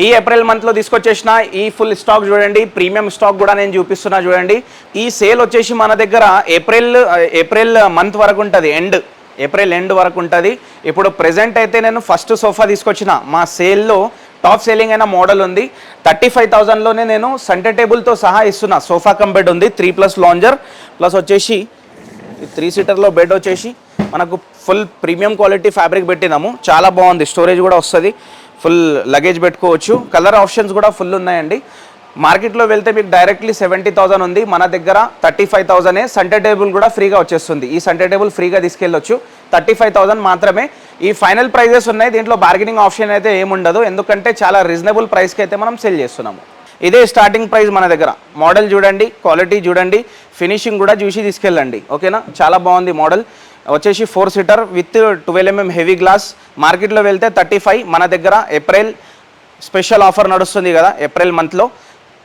ఈ ఏప్రిల్ మంత్లో తీసుకొచ్చేసిన ఈ ఫుల్ స్టాక్ చూడండి, ప్రీమియం స్టాక్ కూడా నేను చూపిస్తున్నా చూడండి. ఈ సేల్ వచ్చేసి మన దగ్గర ఏప్రిల్ మంత్ వరకు ఉంటుంది, ఏప్రిల్ ఎండ్ వరకు ఉంటుంది. ఇప్పుడు ప్రెజెంట్ అయితే నేను ఫస్ట్ సోఫా తీసుకొచ్చిన మా సేల్లో టాప్ సేలింగ్ అయిన మోడల్ ఉంది. 35,000లోనే నేను సెంటర్ టేబుల్తో సహా ఇస్తున్నా. సోఫా కమ్ బెడ్ ఉంది, 3+ లాంజర్ ప్లస్ వచ్చేసి 3 సీటర్లో బెడ్ వచ్చేసి మనకు ఫుల్ ప్రీమియం క్వాలిటీ ఫ్యాబ్రిక్ పెట్టినాము. చాలా బాగుంది, స్టోరేజ్ కూడా వస్తుంది, ఫుల్ లగేజ్ పెట్టుకోవచ్చు. కలర్ ఆప్షన్స్ కూడా ఫుల్ ఉన్నాయండి. మార్కెట్లో వెళ్తే మీకు డైరెక్ట్లీ 70,000 ఉంది, మన దగ్గర 35,000. సెంటర్ టేబుల్ కూడా ఫ్రీగా వచ్చేస్తుంది. ఈ సెంటర్ టేబుల్ ఫ్రీగా తీసుకెళ్ళొచ్చు. 35,000 మాత్రమే ఈ ఫైనల్ ప్రైజెస్ ఉన్నాయి. దీంట్లో బార్గెనింగ్ ఆప్షన్ అయితే ఏముండదు, ఎందుకంటే చాలా రీజనబుల్ ప్రైస్కి అయితే మనం సెల్ చేస్తున్నాము. ఇదే స్టార్టింగ్ ప్రైస్ మన దగ్గర. మోడల్ చూడండి, క్వాలిటీ చూడండి, ఫినిషింగ్ కూడా చూసి తీసుకెళ్ళండి. ఓకేనా, చాలా బాగుంది మోడల్. వచ్చేసి 4 seater with 12 mm heavy glass. మార్కెట్లో వెళ్తే 35, మన దగ్గర ఏప్రిల్ స్పెషల్ ఆఫర్ నడుస్తుంది కదా, ఏప్రిల్ మంత్లో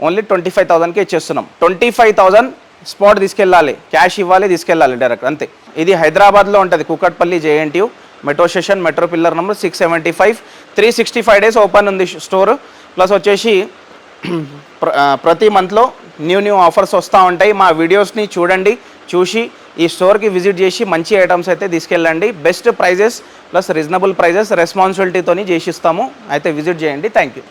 ఓన్లీ 25,000కి ఇచ్చేస్తున్నాం. 25,000 స్పాట్ తీసుకెళ్ళాలి, క్యాష్ ఇవ్వాలి, తీసుకెళ్ళాలి డైరెక్ట్, అంతే. ఇది హైదరాబాద్లో ఉంటుంది, Kukatpally JNTU metro station, metro pillar number 675. 365 days open ఉంది స్టోర్. ప్లస్ వచ్చేసి ప్రతి మంత్లో న్యూ ఆఫర్స్ వస్తూ ఉంటాయి. మా వీడియోస్ని చూడండి, చూసి ఈ స్టోర్కి విజిట్ చేసి మంచి ఐటమ్స్ అయితే తీసుకెళ్ళండి. Best prices plus reasonable prices రెస్పాన్సిబిలిటీతోని చేసిస్తాము. అయితే విజిట్ చేయండి. Thank you.